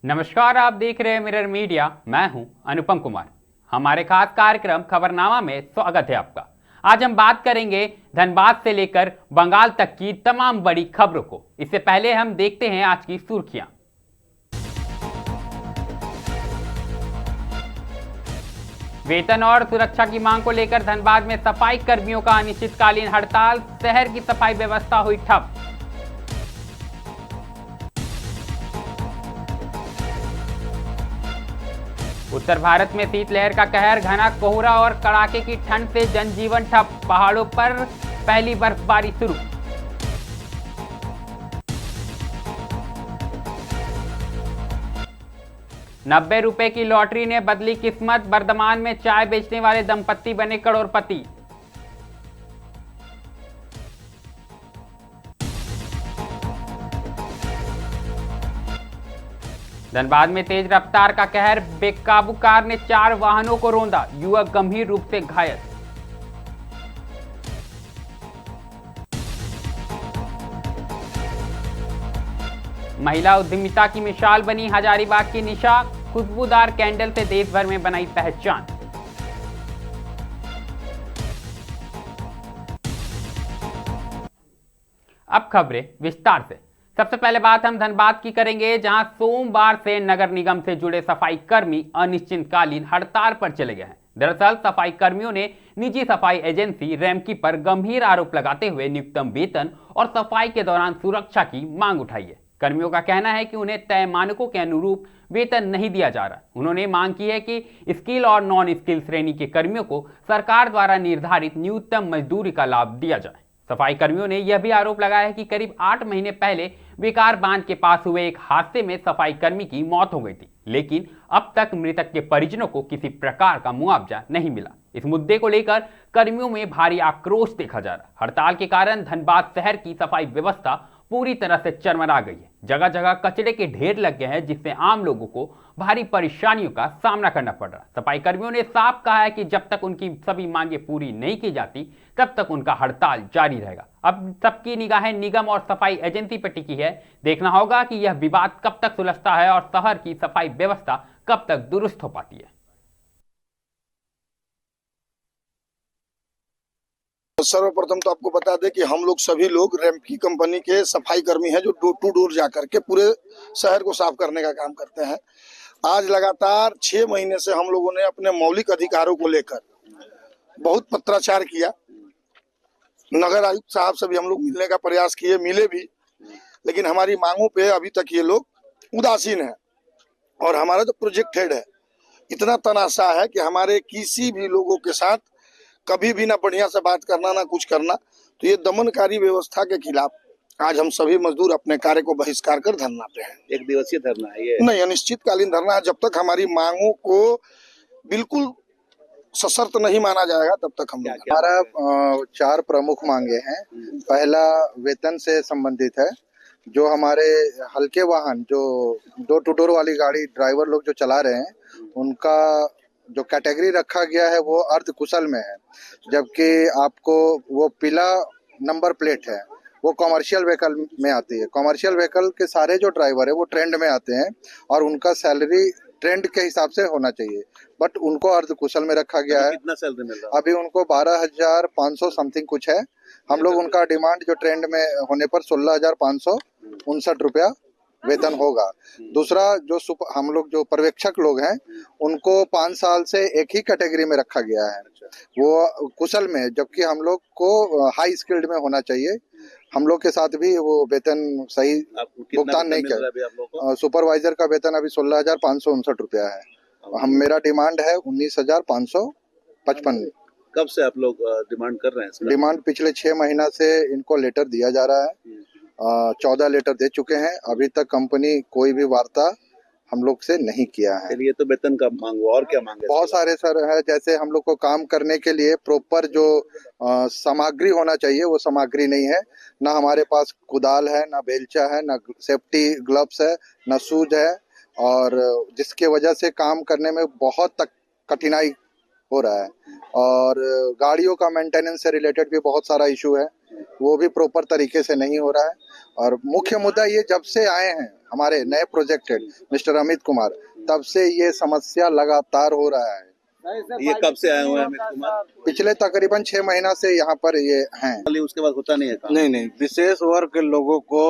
नमस्कार, आप देख रहे हैं मिरर मीडिया। मैं हूं अनुपम कुमार। हमारे खास कार्यक्रम खबरनामा में स्वागत है आपका। आज हम बात करेंगे धनबाद से लेकर बंगाल तक की तमाम बड़ी खबरों को। इससे पहले हम देखते हैं आज की सुर्खियां। वेतन और सुरक्षा की मांग को लेकर धनबाद में सफाई कर्मियों का अनिश्चितकालीन हड़ताल। शहर की सफाई व्यवस्था हुई ठप। उत्तर भारत में शीतलहर का कहर, घना कोहरा और कड़ाके की ठंड से जनजीवन ठप। पहाड़ों पर पहली बर्फबारी शुरू। ₹90 की लॉटरी ने बदली किस्मत। बर्धमान में चाय बेचने वाले दंपत्ति बने करोड़पति। धनबाद में तेज रफ्तार का कहर, बेकाबू कार ने 4 वाहनों को रौंदा। युवक गंभीर रूप से घायल। महिला उद्यमिता की मिसाल बनी हजारीबाग की निशा। खुशबूदार कैंडल से देश भर में बनाई पहचान। अब खबरें विस्तार से। सबसे पहले बात हम धनबाद की करेंगे, जहां सोमवार से नगर निगम से जुड़े सफाई कर्मी अनिश्चितकालीन हड़ताल पर चले गए हैं। दरअसल सफाई कर्मियों ने निजी सफाई एजेंसी रेमकी पर गंभीर आरोप लगाते हुए न्यूनतम वेतन और सफाई के दौरान सुरक्षा की मांग उठाई है। कर्मियों का कहना है कि उन्हें तय मानकों के अनुरूप वेतन नहीं दिया जा रहा। उन्होंने मांग की है कि स्किल और नॉन स्किल श्रेणी के कर्मियों को सरकार द्वारा निर्धारित न्यूनतम मजदूरी का लाभ दिया जाए। सफाई कर्मियों ने यह भी आरोप लगाया है कि करीब 8 महीने पहले विकार बांध के पास हुए एक हादसे में सफाई कर्मी की मौत हो गई थी, लेकिन अब तक मृतक के परिजनों को किसी प्रकार का मुआवजा नहीं मिला। इस मुद्दे को लेकर कर्मियों में भारी आक्रोश देखा जा रहा। हड़ताल के कारण धनबाद शहर की सफाई व्यवस्था पूरी तरह से चरमरा गई है। जगह जगह कचरे के ढेर लग गए हैं, जिससे आम लोगों को भारी परेशानियों का सामना करना पड़ रहा। सफाई कर्मियों ने साफ कहा है कि जब तक उनकी सभी मांगे पूरी नहीं की जाती, तब तक उनका हड़ताल जारी रहेगा। अब सबकी निगाहें निगम और सफाई एजेंसी पर टिकी है। देखना होगा कि यह विवाद कब तक सुलझता है और शहर की सफाई व्यवस्था कब तक दुरुस्त हो पाती है। सर्वप्रथम तो आपको बता दें कि हम लोग सभी लोग रेमकी कंपनी के सफाई कर्मी हैं, जो डोर टू डोर जाकर के पूरे शहर को साफ करने का काम करते हैं। आज लगातार 6 महीने से हम लोगों ने अपने मौलिक अधिकारों को लेकर बहुत पत्राचार किया। नगर आयुक्त साहब से भी हम लोग मिलने का प्रयास किए, मिले भी, लेकिन हमारी मांगों पे अभी तक ये लोग उदासीन है। और हमारा जो प्रोजेक्ट हेड है, इतना तनाशा है कि हमारे किसी भी लोगों के साथ कभी भी ना बढ़िया से बात करना, ना कुछ करना। तो ये दमनकारी व्यवस्था के खिलाफ आज हम सभी मजदूर अपने कार्य को बहिष्कार कर धरना पे हैं। एक दिवसीय धरना है ये? नहीं, अनिश्चितकालीन धरना है। जब तक हमारी मांगों को बिल्कुल सशर्त नहीं माना जाएगा, तब तक हम लोग। हमारा 4 प्रमुख मांगे हैं। पहला वेतन से संबंधित है। जो हमारे हल्के वाहन, जो डोर टू डोर वाली गाड़ी ड्राइवर लोग जो चला रहे हैं, उनका जो कैटेगरी रखा गया है वो अर्ध कुशल में है, जबकि आपको वो पीला नंबर प्लेट है, वो कॉमर्शियल व्हीकल में आती है। कॉमर्शियल व्हीकल के सारे जो ड्राइवर है वो ट्रेंड में आते हैं और उनका सैलरी ट्रेंड के हिसाब से होना चाहिए, बट उनको अर्ध कुशल में रखा गया है। कितना सैलरी मिल रहा है? अभी उनको 12,500 समथिंग कुछ है। हम लोग उनका डिमांड जो ट्रेंड में होने पर 16,559 रुपया वेतन होगा। दूसरा, जो हम लोग जो पर्यवेक्षक लोग हैं, उनको 5 साल से एक ही कैटेगरी में रखा गया है, वो कुशल में, जबकि हम लोग को हाई स्किल्ड में होना चाहिए। हम लोग के साथ भी वो वेतन सही भुगतान नहीं किया। सुपरवाइजर का वेतन अभी 16,559 रुपया है। मेरा डिमांड है 19,555। कब से आप लोग डिमांड कर रहे हैं? डिमांड पिछले 6 महीना से इनको लेटर दिया जा रहा है। 14 लेटर दे चुके हैं। अभी तक कंपनी कोई भी वार्ता हम लोग से नहीं किया है। ये तो वेतन का मांगो, और क्या मांगे? बहुत सारे सर है, जैसे हम लोग को काम करने के लिए प्रॉपर जो सामग्री होना चाहिए वो सामग्री नहीं है। ना हमारे पास कुदाल है, ना बेलचा है, ना सेफ्टी ग्लव्स है, ना शूज है, और जिसके वजह से काम करने में बहुत तक कठिनाई हो रहा है। और गाड़ियों का मेंटेनेंस से रिलेटेड भी बहुत सारा इशू है, वो भी प्रॉपर तरीके से नहीं हो रहा है। और मुख्य मुद्दा ये, जब से आए हैं हमारे नए प्रोजेक्टेड मिस्टर अमित कुमार, तब से ये समस्या लगातार हो रहा है। ये कब से आए हुए हैं अमित कुमार? पिछले तकरीबन 6 महीना से यहाँ पर ये हैं। उसके बाद होता नहीं है काम? नहीं, विशेष वर्ग के लोगों को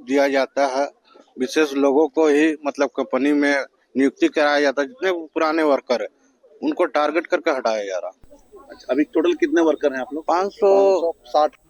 दिया जाता है, विशेष लोगों को ही मतलब कंपनी में नियुक्ति कराया जाता है। जितने पुराने वर्कर है उनको टारगेट करके हटाया जा रहा। अच्छा, अभी टोटल कितने वर्कर हैं आप लोग? 560।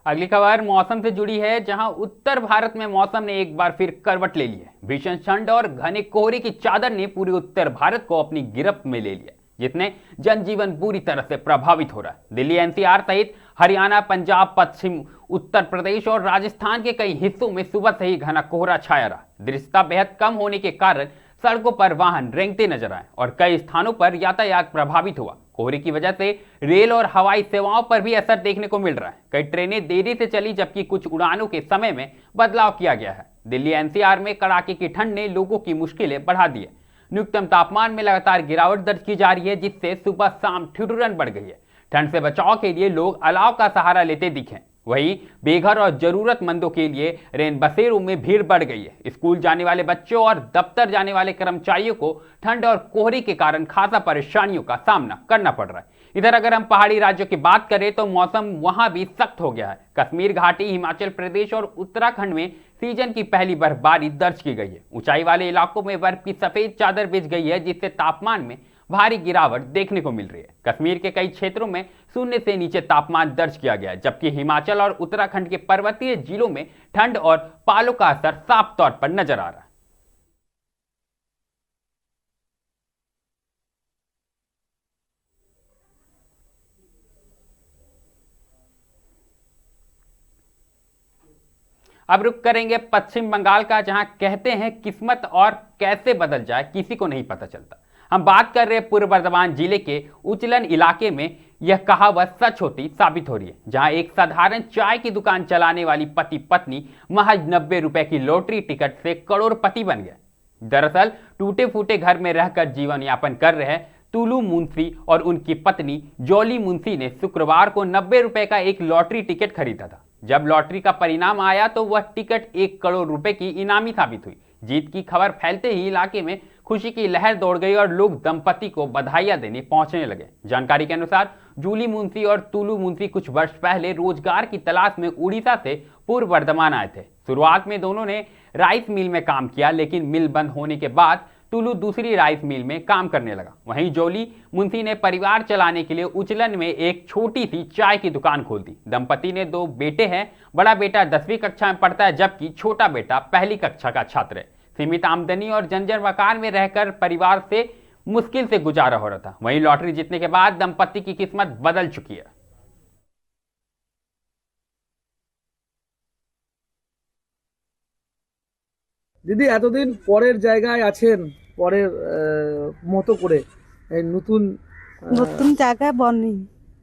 अगली खबर मौसम से जुड़ी है, जहां उत्तर भारत में मौसम ने एक बार फिर करवट ले ली है। भीषण ठंड और घने कोहरे की चादर ने पूरे उत्तर भारत को अपनी गिरफ्त में ले लिया, जिसने जनजीवन बुरी तरह से प्रभावित हो रहा है। दिल्ली एनसीआर सहित हरियाणा, पंजाब, पश्चिम उत्तर प्रदेश और राजस्थान के कई हिस्सों में सुबह से ही घना कोहरा छाया रहा। दृश्यता बेहद कम होने के कारण सड़कों पर वाहन रेंगते नजर आए और कई स्थानों पर यातायात प्रभावित हुआ। कोहरे की वजह से रेल और हवाई सेवाओं पर भी असर देखने को मिल रहा है। कई ट्रेनें देरी से चली, जबकि कुछ उड़ानों के समय में बदलाव किया गया है। दिल्ली एनसीआर में कड़ाके की ठंड ने लोगों की मुश्किलें बढ़ा दी है। न्यूनतम तापमान में लगातार गिरावट दर्ज की जा रही है, जिससे सुबह शाम ठिठुरन बढ़ गई है। ठंड से बचाव के लिए लोग अलाव का सहारा लेते दिखे। वहीं बेघर और जरूरतमंदों के लिए रेन बसेरों में भीड़ बढ़ गई है। स्कूल जाने वाले बच्चों और दफ्तर जाने वाले कर्मचारियों को ठंड और कोहरे के कारण खासा परेशानियों का सामना करना पड़ रहा है। इधर अगर हम पहाड़ी राज्यों की बात करें तो मौसम वहां भी सख्त हो गया है। कश्मीर घाटी, हिमाचल प्रदेश और उत्तराखंड में सीजन की पहली बर्फबारी दर्ज की गई है। ऊंचाई वाले इलाकों में बर्फ की सफेद चादर बिछ गई है, जिससे तापमान में भारी गिरावट देखने को मिल रही है। कश्मीर के कई क्षेत्रों में शून्य से नीचे तापमान दर्ज किया गया है, जबकि हिमाचल और उत्तराखंड के पर्वतीय जिलों में ठंड और पालों का असर साफ तौर पर नजर आ रहा है। अब रुक करेंगे पश्चिम बंगाल का, जहां कहते हैं किस्मत और कैसे बदल जाए किसी को नहीं पता चलता। हम बात कर रहे हैं पूर्व बर्धमान जिले के उचलन इलाके में। यह कहावत सच होती साबित हो रही है, जहां एक साधारण चाय की दुकान चलाने वाली पति पत्नी महज 90 रुपए की लॉटरी टिकट से करोड़पति बन गए। दरअसल टूटे फूटे घर में रहकर जीवन यापन कर रहे तुलू मुंशी और उनकी पत्नी जॉली मुंशी ने शुक्रवार को 90 रुपए का एक लॉटरी टिकट खरीदा था। जब लॉटरी का परिणाम आया तो वह टिकट 1 करोड़ रुपए की इनामी साबित हुई। जीत की खबर फैलते ही इलाके में खुशी की लहर दौड़ गई और लोग दंपति को बधाइयां देने पहुंचने लगे। जानकारी के अनुसार जूली मुंशी और तुलू मुंशी कुछ वर्ष पहले रोजगार की तलाश में उड़ीसा से पूर्व बर्धमान आए थे। शुरुआत में दोनों ने राइस मिल में काम किया, लेकिन मिल बंद होने के बाद तुलू दूसरी राइस मिल में काम करने लगा। वहीं जॉली मुंशी ने परिवार चलाने के लिए उचलन में एक छोटी सी चाय की दुकान खोल दी। दंपति ने 2 बेटे हैं। बड़ा बेटा 10वीं कक्षा में पढ़ता है, जबकि छोटा बेटा पहली कक्षा का छात्र है। सीमित आमदनी और जंजर मकान में रहकर परिवार से मुश्किल से गुजारा हो रहा था। वहीं लॉटरी जीतने के बाद दंपति की किस्मत बदल चुकी है। দিদি এতদিন পরের জায়গায় আছেন, পরের মতো করে এই নতুন নতুন জায়গা বনি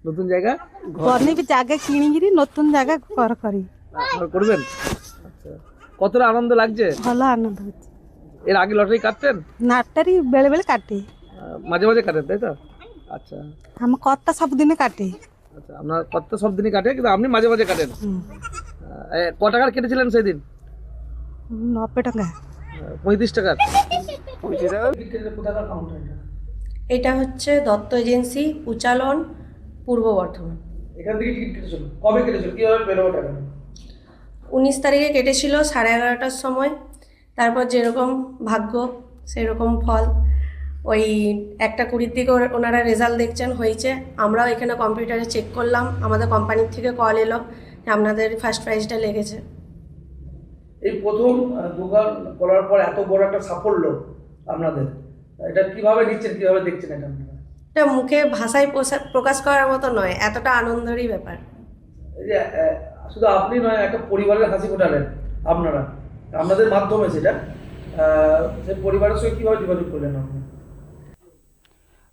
নতুন জায়গা বনি জায়গা কিনিগিরি নতুন জায়গা ঘর করি ঘর করবেন। আচ্ছা, কতটা আনন্দ লাগছে? ভালো আনন্দ হচ্ছে। এর আগে লটারি কাটতেন? নাটটারি বেলে বেলে কাটে, মাঝে মাঝে কাটেন, তাই তো? আচ্ছা আমার কর্তা সবদিনে কাটে। আচ্ছা, আপনার কত সব দিনই কাটে, কিন্তু আপনি মাঝে মাঝে কাটেন। ক টাকার কেটেছিলেন সেদিন? 90 টাকা। 35 টাকার। এটা হচ্ছে দত্ত এজেন্সি, উচালন, পূর্ব বর্ধমান। এখান থেকে টিকিট কেটেছিল? কবে কেটেছিল? কিভাবে পেলো টাকা? 19 তারিখে কেটেছিল 11:30টার সময়। তারপর যেরকম ভাগ্য সেরকম ফল। ওই 1:20 দিকে ওনারা রেজাল্ট দেখছেন হয়েছে। আমরাও এখানে কম্পিউটারে চেক করলাম, আমাদের কোম্পানির থেকে কল এলো যে আপনাদের ফার্স্ট প্রাইজটা লেগেছে। এই প্রথম দোকান করার পর এত বড় একটা সাফল্য আপনাদের, এটা কিভাবে নিচ্ছেন, কিভাবে দেখছেন? এটা মুখে ভাষায় প্রকাশ করার মতো নয়, এতটা আনন্দেরই ব্যাপার। এই যে শুধু আপনি নয়, একটা পরিবারের হাসি ফোটালেন আপনারা, আপনাদের মাধ্যমে সেটা সেই পরিবারের সঙ্গে কিভাবে যোগাযোগ করলেন আপনি?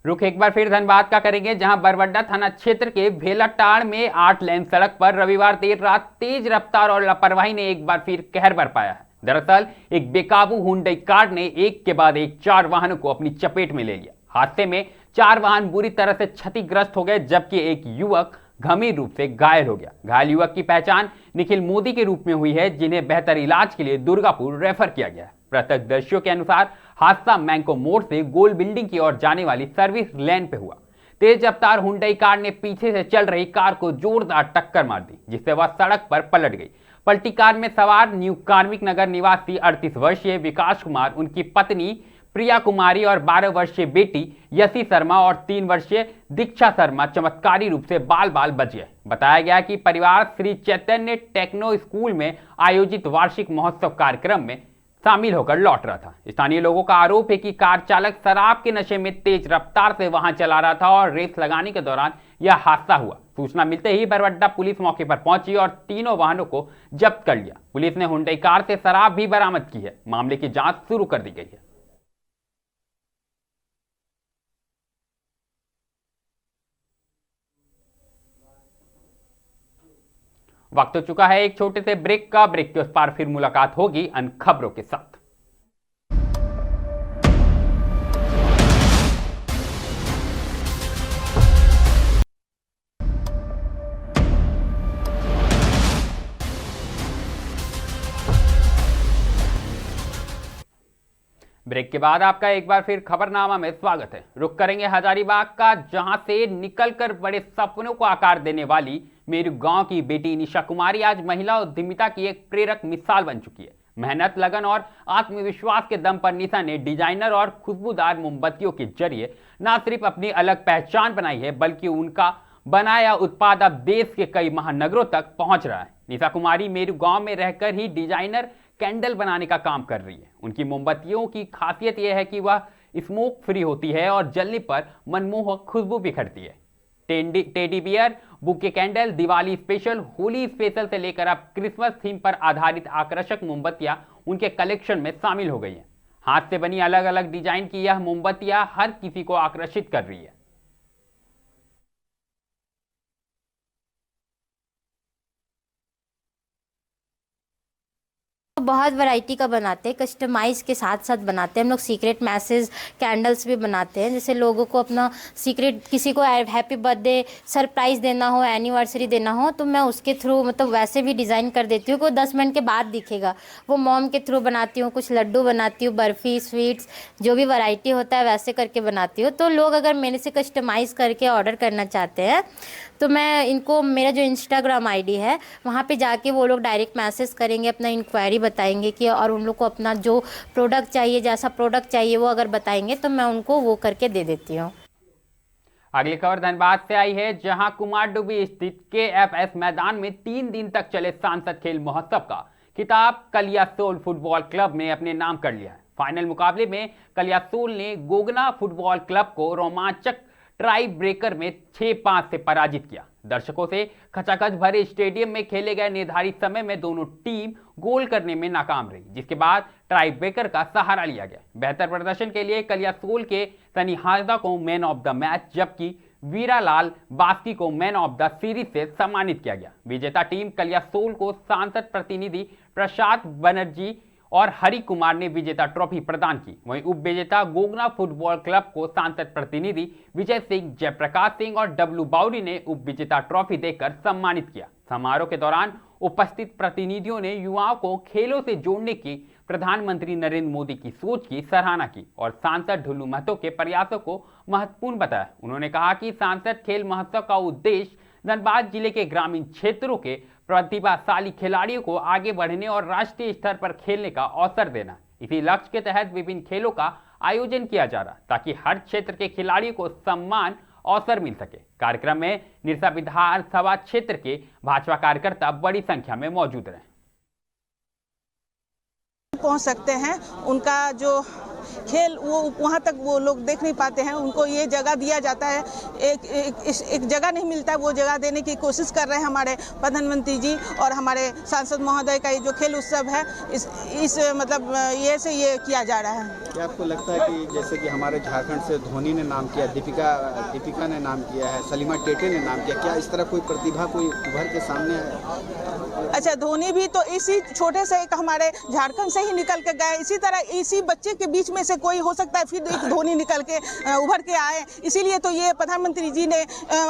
रुख एक बार फिर धनबाद का करेंगे, जहां बरबड्डा थाना क्षेत्र के भेलाटाड़ में 8 लेन सड़क पर रविवार देर रात तेज रफ्तार और लापरवाही ने एक बार फिर कहर बरपाया है। दरअसल एक बेकाबू हुंडई कार ने एक के बाद एक 4 वाहनों को अपनी चपेट में ले लिया। हादसे में 4 वाहन बुरी तरह से क्षतिग्रस्त हो गए, जबकि एक युवक गंभीर रूप से घायल हो गया। घायल युवक की पहचान निखिल मोदी के रूप में हुई है, जिन्हें बेहतर इलाज के लिए दुर्गापुर रेफर किया गया है। प्रत्यक्षदर्शियों के अनुसार हादसा मैंको मोड़ से गोल बिल्डिंग की ओर जाने वाली सर्विस लेन पे हुआ। तेज रफ्तार हुंडई कार ने पीछे से चल रही कार को जोरदार टक्कर मार दी, जिससे वह सड़क पर पलट गई। पलटी कार में सवार न्यू कार्मिक नगर निवासी 38 वर्षीय विकास कुमार, उनकी पत्नी प्रिया कुमारी और 12 वर्षीय बेटी यशी शर्मा और 3 वर्षीय दीक्षा शर्मा चमत्कारी रूप से बाल बाल बच गए। बताया गया कि परिवार श्री चैतन्य टेक्नो स्कूल में आयोजित वार्षिक महोत्सव कार्यक्रम में शामिल होकर लौट रहा था। स्थानीय लोगों का आरोप है कि कार चालक शराब के नशे में तेज रफ्तार से वाहन चला रहा था और रेस लगाने के दौरान यह हादसा हुआ। सूचना मिलते ही बरवड्डा पुलिस मौके पर पहुंची और तीनों वाहनों को जब्त कर लिया। पुलिस ने हुंडई कार से शराब भी बरामद की है। मामले की जांच शुरू कर दी गई है। वक्त हो चुका है एक छोटे से ब्रेक का। ब्रेक के उस पार फिर मुलाकात होगी अन्य खबरों के साथ। ब्रेक के बाद आपका एक बार फिर खबरनामा में स्वागत है। रुक करेंगे हजारीबाग का, जहां से निकलकर बड़े सपनों को आकार देने वाली मेरू गांव की बेटी निशा कुमारी आज महिला उद्यमिता की एक प्रेरक मिसाल बन चुकी है। मेहनत, लगन और आत्मविश्वास के दम पर निशा ने डिजाइनर और खुशबूदार मोमबत्तियों के जरिए न सिर्फ अपनी अलग पहचान बनाई है, बल्कि उनका बनाया उत्पाद अब देश के कई महानगरों तक पहुंच रहा है। निशा कुमारी मेरू गांव में रहकर ही डिजाइनर कैंडल बनाने का काम कर रही है। उनकी मोमबत्तियों की खासियत यह है कि वह स्मोक फ्री होती है और जलने पर मनमोहक खुशबू बिखरती है। Teddy bear, bouquet candle, Diwali special, Holi special से लेकर अब क्रिसमस थीम पर आधारित आकर्षक मोमबत्तियां उनके कलेक्शन में शामिल हो गई हैं। हाथ से बनी अलग अलग डिजाइन की यह मोमबत्तियां हर किसी को आकर्षित कर रही है। बहुत वैरायटी का बनाते हैं, कस्टमाइज के साथ साथ बनाते हैं हम लोग। सीक्रेट मैसेज कैंडल्स भी बनाते हैं, जैसे लोगों को अपना सीक्रेट, किसी को हैप्पी बर्थडे सरप्राइज देना हो, एनिवर्सरी देना हो, तो मैं उसके थ्रू मतलब वैसे भी डिज़ाइन कर देती हूँ। कोई 10 मिनट के बाद दिखेगा, वो मॉम के थ्रू बनाती हूँ। कुछ लड्डू बनाती हूँ, बर्फ़ी, स्वीट्स, जो भी वैरायटी होता है वैसे करके बनाती हूँ। तो लोग अगर मेरे से कस्टमाइज करके ऑर्डर करना चाहते हैं तो मैं इनको, मेरा जो इंस्टाग्राम आईडी है वहाँ पे जाके वो लोग डायरेक्ट मैसेज करेंगे, अपना इंक्वायरी बताएंगे कि, और उन लोग को अपना जो प्रोडक्ट चाहिए, जैसा प्रोडक्ट चाहिए वो अगर बताएंगे तो मैं उनको वो करके दे देती हूँ। अगली खबर धनबाद से आई है, जहां कुमारडुबी स्थित KFS मैदान में 3 दिन तक चले सांसद खेल महोत्सव का खिताब कलियासोल फुटबॉल क्लब ने अपने नाम कर लिया है। फाइनल मुकाबले में कलियासोल ने गोगना फुटबॉल क्लब को रोमांचक ट्राई ब्रेकर में 6-5 से पराजित किया। दर्शकों से खचाखच भरे स्टेडियम में खेले गए निर्धारित समय में दोनों टीम गोल करने में नाकाम रही, जिसके बाद ट्राई ब्रेकर का सहारा लिया गया। बेहतर प्रदर्शन के लिए कलियासोल के सनी हाजदा को मैन ऑफ द मैच, जबकि वीरालाल बास्की को मैन ऑफ द सीरीज से सम्मानित किया गया। विजेता टीम कलियासोल को सांसद प्रतिनिधि प्रसाद बनर्जी और हरि कुमार ने विजेता ट्रॉफी प्रदान की। वहीं उप विजेता गोगना फुटबॉल क्लब को सांसद प्रतिनिधि विजय सिंह, जयप्रकाश सिंह और डब्लू बाउरी ने उप विजेता ट्रॉफी देकर सम्मानित किया। समारोह के दौरान उपस्थित प्रतिनिधियों ने युवाओं को खेलों से जोड़ने की प्रधानमंत्री नरेंद्र मोदी की सोच की सराहना की और सांसद ढुल्लू महतो के प्रयासों को महत्वपूर्ण बताया। उन्होंने कहा कि सांसद खेल महोत्सव का उद्देश्य धनबाद जिले के ग्रामीण क्षेत्रों के प्रतिभाशाली खिलाड़ियों को आगे बढ़ने और राष्ट्रीय स्तर पर खेलने का अवसर देना। इसी लक्ष्य के तहत विभिन्न खेलों का आयोजन किया जा रहा, ताकि हर क्षेत्र के खिलाड़ियों को सम्मान अवसर मिल सके। कार्यक्रम में निरसा विधानसभा क्षेत्र के भाजपा कार्यकर्ता बड़ी संख्या में मौजूद रहे। पहुंच सकते हैं, उनका जो खेल वो वहाँ तक वो लोग देख नहीं पाते हैं, उनको ये जगह दिया जाता है। एक जगह नहीं मिलता है, वो जगह देने की कोशिश कर रहे हैं हमारे प्रधानमंत्री जी और हमारे सांसद महोदय का ये जो खेल उत्सव है, इस मतलब ये से ये किया जा रहा है। क्या आपको लगता है कि जैसे कि हमारे झारखंड से धोनी ने नाम किया, दीपिका ने नाम किया है, सलीमा टेटे ने नाम किया, क्या इस तरह कोई प्रतिभा कोई उभर के सामने है? अच्छा, धोनी भी तो इसी छोटे से एक हमारे झारखंड से ही निकल के गए, इसी तरह इसी बच्चे के बीच में से से कोई हो सकता है फिर एक धोनी निकल के उभर के आए। इसीलिए तो ये प्रधानमंत्री जी ने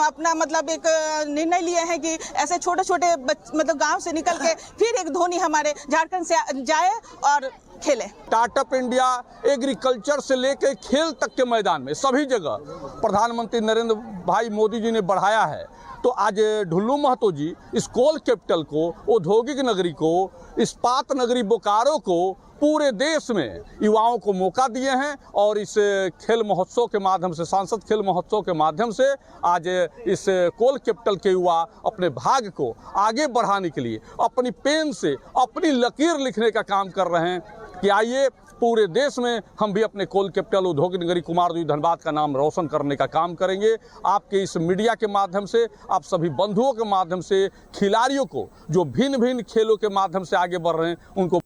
अपना मतलब एक निर्णय लिए हैं कि ऐसे छोटे छोटे मतलब गांव से निकल के फिर एक धोनी हमारे झारखंड से जाए और खेले। स्टार्टअप इंडिया एग्रीकल्चर से लेकर खेल तक के मैदान में सभी जगह प्रधानमंत्री नरेंद्र भाई मोदी जी ने बढ़ाया है। तो आज ढुल्लू महतो जी इस कोल कैपिटल को, औद्योगिक नगरी को, इस्पात नगरी बोकारो को पूरे देश में युवाओं को मौका दिए हैं और इस खेल महोत्सव के माध्यम से, सांसद खेल महोत्सव के माध्यम से आज इस कोल कैपिटल के युवा अपने भाग्य को आगे बढ़ाने के लिए अपनी पेन से अपनी लकीर लिखने का काम कर रहे हैं कि आइए पूरे देश में हम भी अपने कोल कैपिटल औद्योगिक नगरी कुमारद्वीप धनबाद का नाम रोशन करने का काम करेंगे। आपके इस मीडिया के माध्यम से, आप सभी बंधुओं के माध्यम से, खिलाड़ियों को जो भिन्न भिन्न खेलों के माध्यम से आगे बढ़ रहे हैं उनको।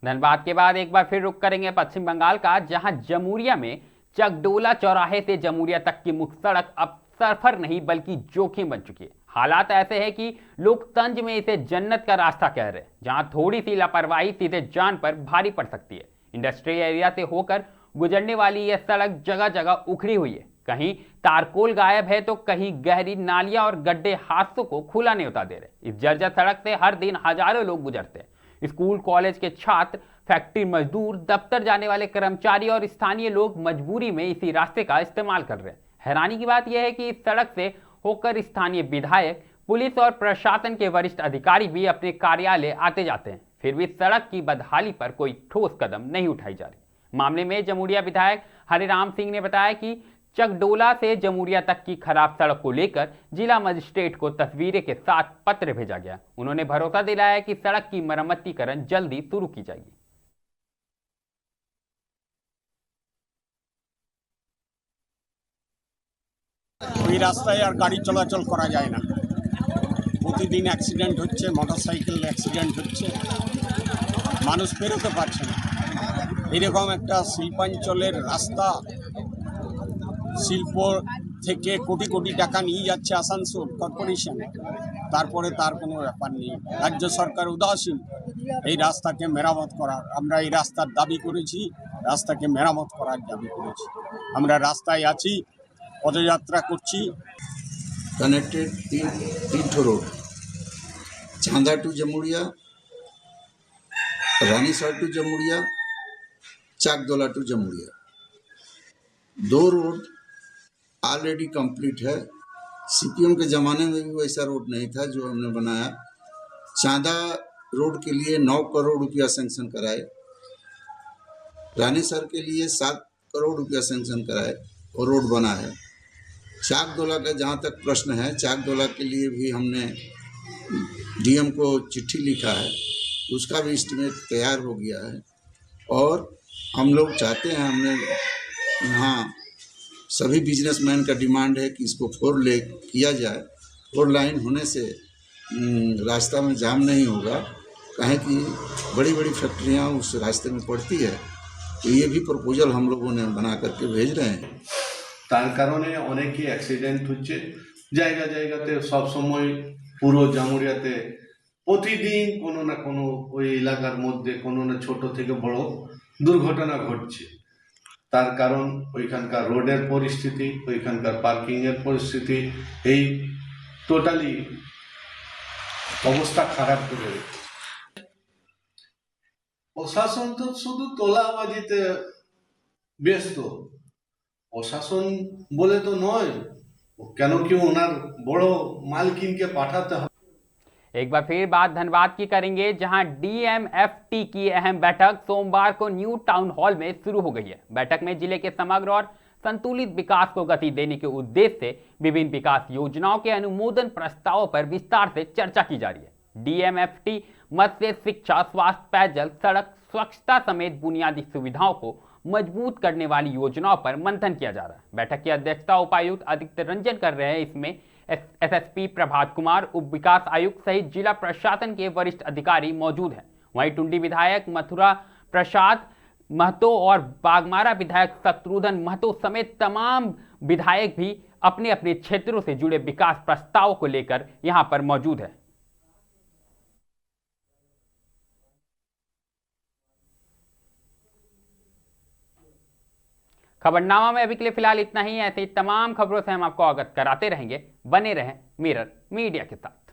धनबाद के बाद एक बार फिर रुख करेंगे पश्चिम बंगाल का, जहां जमुरिया में चकडोला चौराहे से जमुरिया तक की मुख्य सड़क अब सफर नहीं बल्कि जोखिम बन चुकी है। हालात ऐसे हैं कि लोग तंज में इसे जन्नत का रास्ता कह रहे हैं, जहां थोड़ी सी लापरवाही सीधे जान पर भारी पड़ सकती है। इंडस्ट्रियल एरिया से होकर गुजरने वाली यह सड़क जगह जगह उखड़ी हुई है, कहीं तारकोल गायब है तो कहीं गहरी नालियां और गड्ढे हादसों को खुला नहीं उतार दे रहे। इस जर्जर सड़क से हर दिन हजारों लोग गुजरते हैं। स्कूल कॉलेज के छात्र, फैक्ट्री मजदूर, दफ्तर जाने वाले कर्मचारी और स्थानीय लोग मजबूरी में इसी रास्ते का इस्तेमाल कर रहे हैं। हैरानी की बात यह है कि इस सड़क से होकर स्थानीय विधायक, पुलिस और प्रशासन के वरिष्ठ अधिकारी भी अपने कार्यालय आते जाते हैं, फिर भी सड़क की बदहाली पर कोई ठोस कदम नहीं उठाई जा रही। मामले में जमुरिया विधायक हरिराम सिंह ने बताया कि चकडोला से जमुरिया तक की खराब सड़क को लेकर जिला मजिस्ट्रेट को तस्वीरें के साथ पत्र भेजा गया। उन्होंने भरोसा दिलाया कि सड़क की मरम्मतीकरण जल्दी शुरू की जाएगी। ওই রাস্তায় আর গাড়ি চলাচল করা যায় না। প্রতিদিন অ্যাক্সিডেন্ট হচ্ছে, মোটরসাইকেল অ্যাক্সিডেন্ট হচ্ছে, মানুষ বেরোতে পারছে না। এরকম একটা শিল্পাঞ্চলের রাস্তা, শিল্প থেকে কোটি কোটি টাকা নিয়ে যাচ্ছে আসানসোল কর্পোরেশন, তারপরে তার কোনো ব্যাপার নেই। রাজ্য সরকার উদাসীন এই রাস্তাকে মেরামত করার। আমরা এই রাস্তার দাবি করেছি, রাস্তাকে মেরামত করার দাবি করেছি। আমরা রাস্তায় আছি, পদযাত্রা করছি। कनेक्टेड तीन road, Chanda to Jamuria, Ranisar to Jamuria, Chakdola to Jamuria. 2 road already complete है। सीपीएम के ज़माने में भी वैसा रोड नहीं था जो हमने बनाया। चांदा रोड के लिए 9 करोड़ रुपया सेंक्शन कराए, रानीसर के लिए 7 करोड़ रुपया सेंक्शन कराए और रोड बना है। चाकदोला का जहाँ तक प्रश्न है, चाकदोला के लिए भी हमने डीएम को चिट्ठी लिखा है, उसका भी एस्टीमेट तैयार हो गया है। और हम लोग चाहते हैं, हमने यहाँ सभी बिजनेसमैन का डिमांड है कि इसको 4 लेन किया जाए। 4 लाइन होने से रास्ता में जाम नहीं होगा, कहें कि बड़ी बड़ी फैक्ट्रियाँ उस रास्ते में पड़ती है। तो ये भी प्रपोजल हम लोगों ने बना करके भेज रहे हैं। তার কারণে অনেকই অ্যাক্সিডেন্ট হচ্ছে। জায়গা জায়গাতে সবসময় পুরো জামুরিয়াতে প্রতিদিন কোনো না কোনো ওই এলাকার মধ্যে কোনো না ছোট থেকে বড় দুর্ঘটনা ঘটছে। তার কারণ ওইখানকার রোডের পরিস্থিতি, ওইখানকার পার্কিংয়ের পরিস্থিতি, এই টোটালি অবস্থা খারাপ করে রেখেছে। প্রশাসন তো শুধু তোলাবাজিতে ব্যস্ত। প্রশাসন বলে তো নয়, কেন কি ওনার বড় মালকিনকে পাঠাতে হবে। एक बार फिर बात धनबाद की करेंगे, जहां डीएमएफटी की अहम बैठक सोमवार को न्यू टाउन हॉल में शुरू हो गई है। बैठक में जिले के समग्र और संतुलित विकास को गति देने के उद्देश्य से विभिन्न विकास योजनाओं के अनुमोदन प्रस्तावों पर विस्तार से चर्चा की जा रही है। डीएमएफटी मत्स्य, शिक्षा, स्वास्थ्य, पेयजल, सड़क, स्वच्छता समेत बुनियादी सुविधाओं को मजबूत करने वाली योजनाओं पर मंथन किया जा रहा है। बैठक की अध्यक्षता उपायुक्त आदित्य रंजन कर रहे हैं। इसमें एसएसपी प्रभात कुमार, उप विकास आयुक्त सहित जिला प्रशासन के वरिष्ठ अधिकारी मौजूद हैं। वहीं टुंडी विधायक मथुरा प्रसाद महतो और बागमारा विधायक शत्रुघ्न महतो समेत तमाम विधायक भी अपने अपने क्षेत्रों से जुड़े विकास प्रस्तावों को लेकर यहां पर मौजूद है। खबरनामा में अभी के लिए फिलहाल इतना ही। ऐसे ही तमाम खबरों से हम आपको अवगत कराते रहेंगे। बने रहें मिरर मीडिया के साथ।